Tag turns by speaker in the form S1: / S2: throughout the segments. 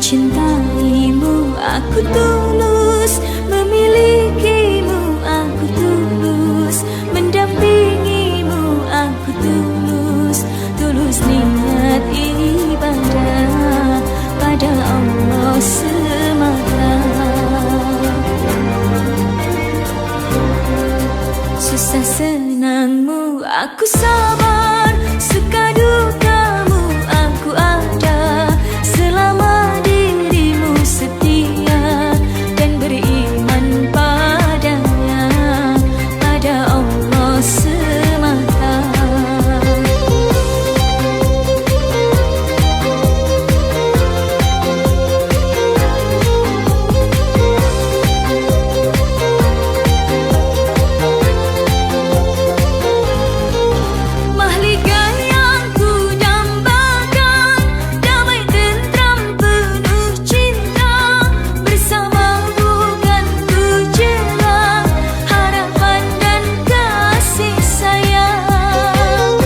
S1: Mencintaimu aku tulus, memilikimu aku tulus, mendampingimu aku tulus, tulus niat ibadah pada Allah semata. Susah senangmu aku sabar, suka dukamu aku ada, selama dirimu setia dan beriman padanya, pada Allah semata. Mahligai yang ku dambakan, damai tentram penuh cinta, bersamamu kan ku jelang harapan dan kasih sayang.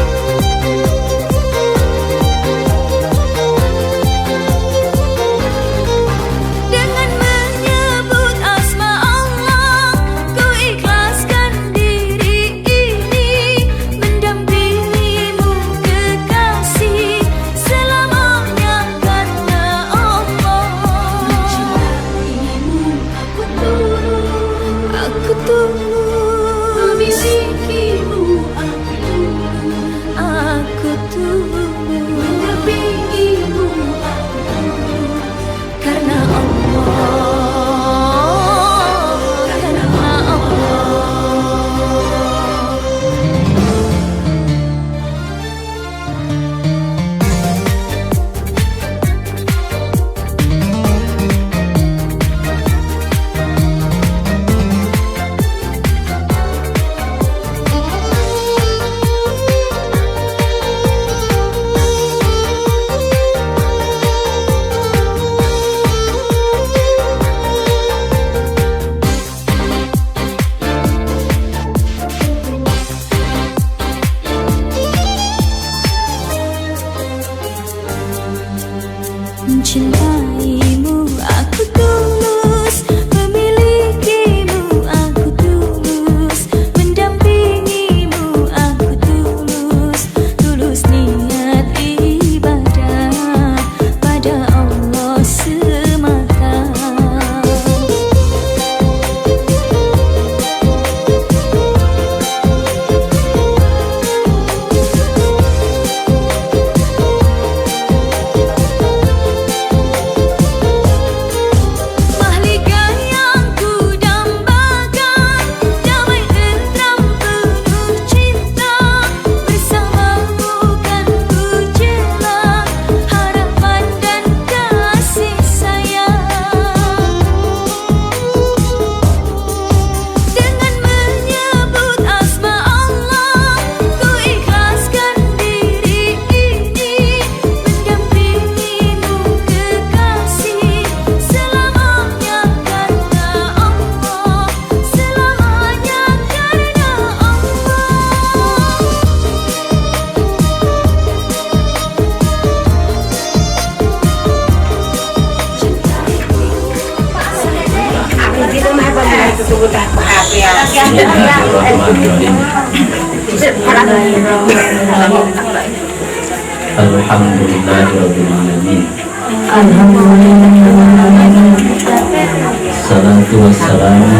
S1: Dengan menyebut asma Allah, ku ikhlaskan diri ini, mendampingimu kekasih selamanya karena Allah. Mencintaimu aku tulus, memilikimu aku tulus, mendampingimu aku tulus, karena Allah, karena Allah. Mencintaimu aku tulus, memilikimu aku tulus, mendampingimu aku tulus, tulus niat ibadah pada Allah semata. Mahligai yang ku dambakan, damai tentram penuh cinta, bersamamu kan ku jelang harapan dan kasih sayang. Dengan menyebut asma Allah, ku ikhlaskan diri ini, mendampingimu kekasih selamanya karena Allah, selamanya karena Allah.
S2: Alhamdulillahirrahmanirrahim. Salatu wassalamu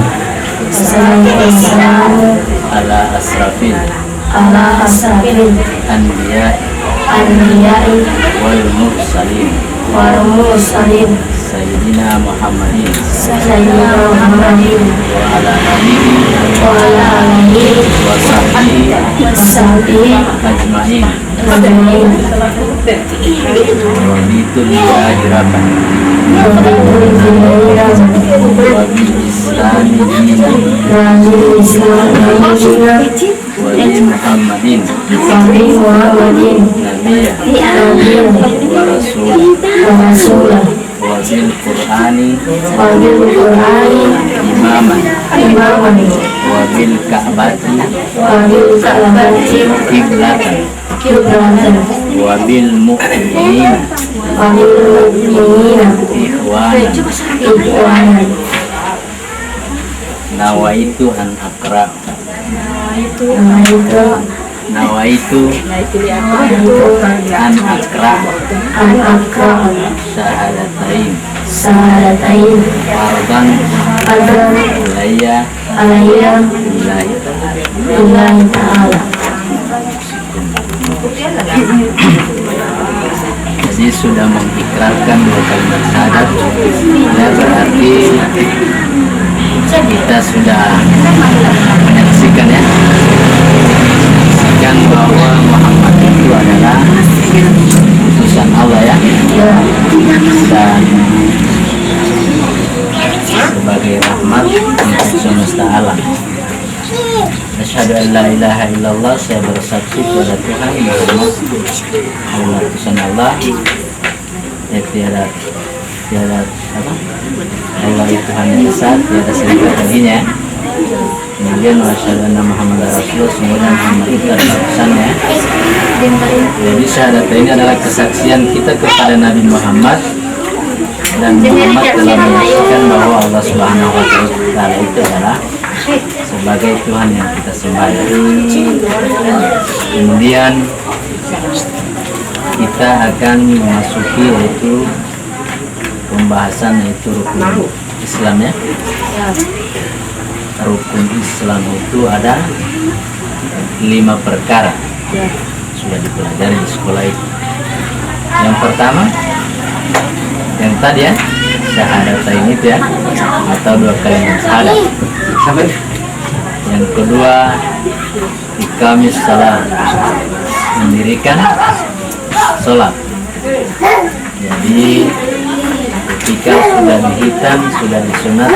S2: ala asrafil anbiya'i wal mursalin Sayyidina Muhammadin wa ala alihi wa sahbihi ajma'in. Raditu lillahi rabban wa bil islami dinan wa li Muhammadin nabiyyan wa rasulah wa bil Qur'ani imaman wa bil Ka'bati
S1: Wabil Ka'bati
S2: kiblatan
S1: kiblatan
S2: wabil mu'minina ikhwana nawaitu an akra nawaitu an akra syahadatain fardan ilayya lillahi ta'ala. Jadi sudah mengikrarkan dua kalimat syahadat, ya berarti kita sudah menyaksikan bahwa Muhammad itu adalah utusan Allah ya, dan sebagai rahmat untuk semesta alam. Asyhadu an la ilaha illallah, saya bersaksi kepada Tuhan Muhammad adalah utusan Allah. Tiada apa? Allah itu hanya esa, tiada serupa baginya. Kemudian asyhadu anna Muhammadar Rasulullah, semoga Muhammad itu adalah utusannya. Jadi syahadat ini adalah kesaksian kita kepada Nabi Muhammad, dan Muhammad telah menyaksikan bahwa Allah Subhanahu wa Ta'ala itu adalah sebagai Tuhan yang kita sembah. Kemudian kita akan memasuki yaitu pembahasan yaitu rukun Islam ya. Rukun Islam itu ada 5 perkara, sudah dipelajari di sekolah itu. Yang pertama, yang tadi ya, syahadatain itu ya, atau 2 kalimat syahadat. Yang kedua, iqamis salat, mendirikan sholat. Jadi ketika sudah dihitam, sudah disunat,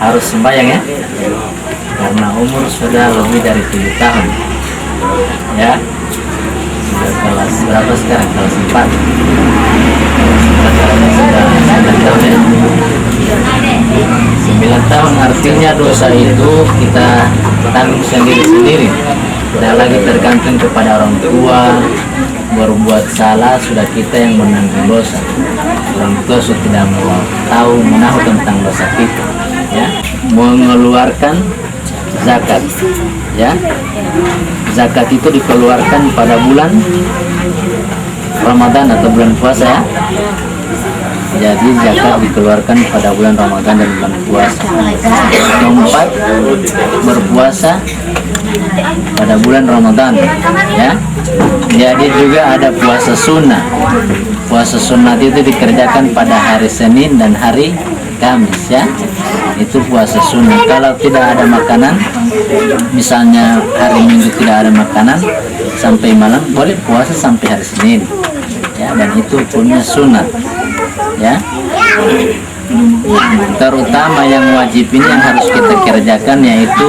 S2: harus sembahyang ya, karena umur sudah lebih dari 7 tahun ya. Sudah kelas berapa sekarang? Kelas 4. Sudah 9 tahun ya. 9 tahun artinya dosa itu kita tanggung sendiri-sendiri, tidak lagi tergantung kepada orang tua. Berbuat salah sudah kita yang menanggung dosa. Orang tua sudah tidak tahu menahu tentang dosa kita ya. Mengeluarkan zakat ya. Zakat itu dikeluarkan pada bulan Ramadan atau bulan puasa ya. Jadi zakat dikeluarkan pada bulan Ramadan dan bulan puasa. Keempat, berpuasa pada bulan Ramadan ya. Jadi juga ada puasa sunnah. Puasa sunnah itu dikerjakan pada hari Senin dan hari Kamis ya. Itu puasa sunnah. Kalau tidak ada makanan, misalnya hari Minggu tidak ada makanan sampai malam, boleh puasa sampai hari Senin ya, dan itu punya sunat ya. Terutama yang wajib ini yang harus kita kerjakan yaitu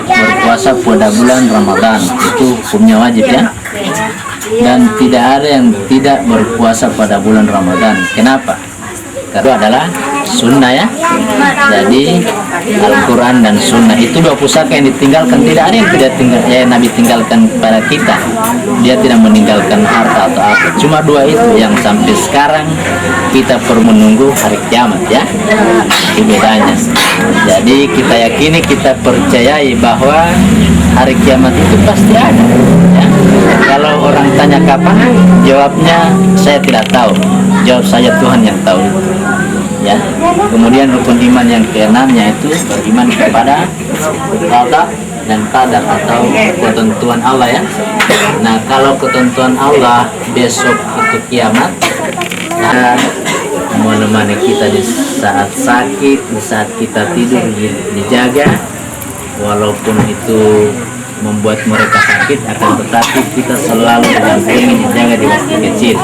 S2: berpuasa pada bulan Ramadan, itu hukumnya wajib ya. Dan tidak ada yang tidak berpuasa pada bulan Ramadan. Kenapa? Karena adalah sunnah ya. Jadi Al-Quran dan sunnah itu 2 pusaka yang ditinggalkan. Tidak ada yang tidak tinggal ya, Nabi tinggalkan kepada kita. Dia tidak meninggalkan harta atau apa. Cuma 2 itu yang sampai sekarang kita perlu menunggu hari kiamat ya. Itu bedanya. Jadi kita yakini, kita percayai bahwa hari kiamat itu pasti ada ya. Kalau orang tanya kapan, jawabnya saya tidak tahu. Jawab saja Tuhan yang tahu ya. Kemudian rukun iman yang ke-6 yaitu beriman kepada qada dan qadar atau ketentuan Allah ya. Nah, kalau ketentuan Allah besok itu kiamat, nah, menemani kita di saat sakit, di saat kita tidur dijaga, walaupun itu membuat mereka sakit, akan tetapi kita selalu didampingi, dijaga di waktu kecil.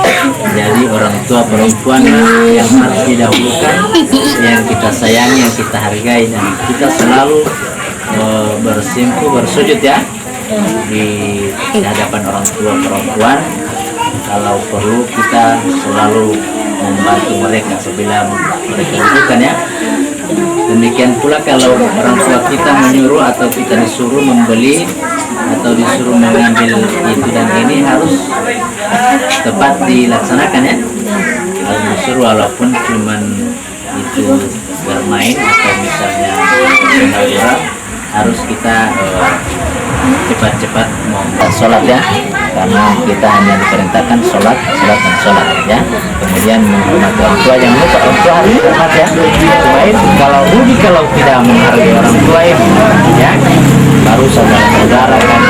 S2: Jadi orang tua perempuan yang harus didahulukan, yang kita sayangi, yang kita hargai, dan kita selalu bersimpuh, bersujud ya di hadapan orang tua perempuan. Kalau perlu kita selalu membantu mereka apabila mereka membutuhkan ya. Demikian pula kalau orang tua kita menyuruh atau kita disuruh membeli atau disuruh mengambil itu dan ini, harus tepat dilaksanakan ya. Al-Busur walaupun cuman itu bermain atau misalnya berhura, harus kita cepat-cepat mau sholat ya, karena kita hanya diperintahkan sholat dan sholat ya. Kemudian menghormati orang tua, jangan lupa orang tua harus hormat ya. Selain kalau rugi kalau tidak menghargai orang tua ya, baru saudara-saudara kan.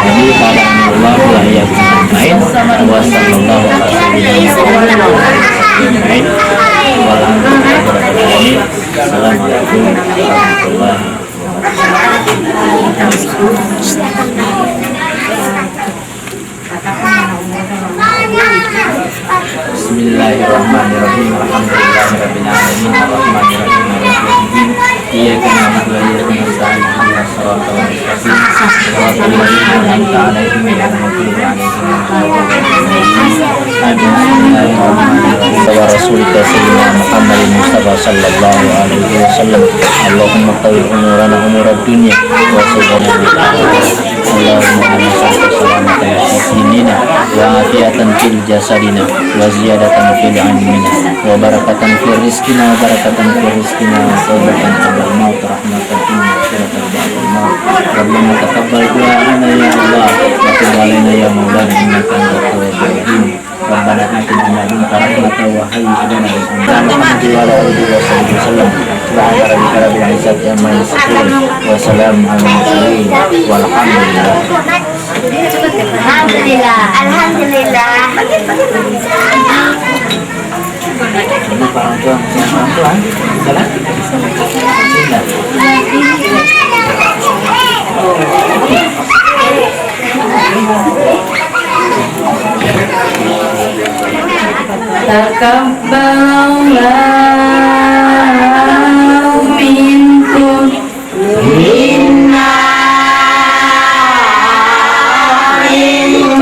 S2: Jadi kalau Allah ya main wasallallahu alaihi wasallam. Assalamualaikum warahmatullahi Bismillahirrahmanirrahim. Alhamdulillahirabbil alamin arrahmanirrahim maliki yaumiddin. Iyyaka na'budu wa iyyaka nasta'in ihdinas siratal mustaqim siratal ladzina an'amta 'alaihim ghairil maghdubi 'alaihim waladdallin. Wa rasulika sayyidina Muhammadin Mustafa sallallahu alaihi wasallam. Allahumma tawil umurana umurad dunya wa sayyidina bil akhirah. Allahumma salamatan fi dinina wa afiatan fil jasadina wa ziyadatan fil ilmina wa barakatan fil rizqina wa barakatan fil rizqina wa tawbatan qabla maut rahmatan inna siratal ba'dal maut. Rabbana taqabbal du'ana ya Allah wa tub alaina ya maulana innaka antat tawwabur rahim. Rabbana atina min ladunka rahmatan wa hayyi lana min amrina rashada. Wa ala alihi wa sahbihi wasallam. Subhana rabbika rabbil izzati amma yasifun wa salamun alal mursalin walhamdulillah.
S1: Alhamdulillah.
S2: Ini Pak Antuan, salah?
S1: Takabbalallahu minkum inna minkum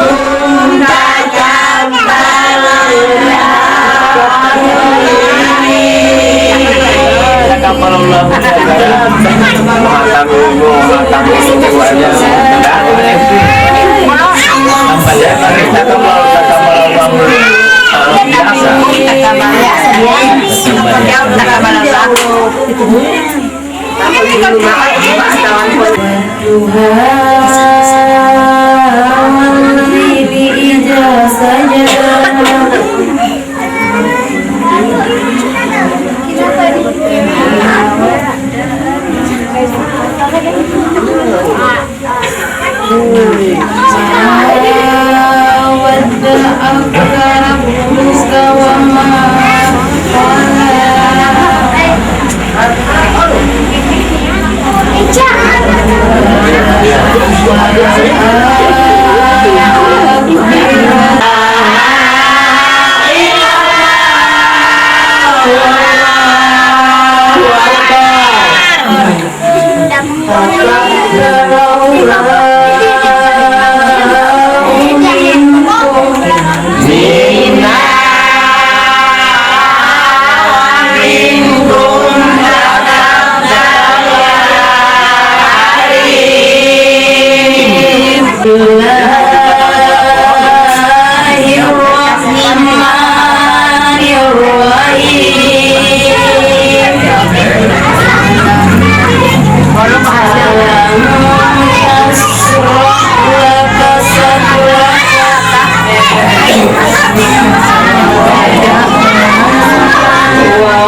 S3: Wa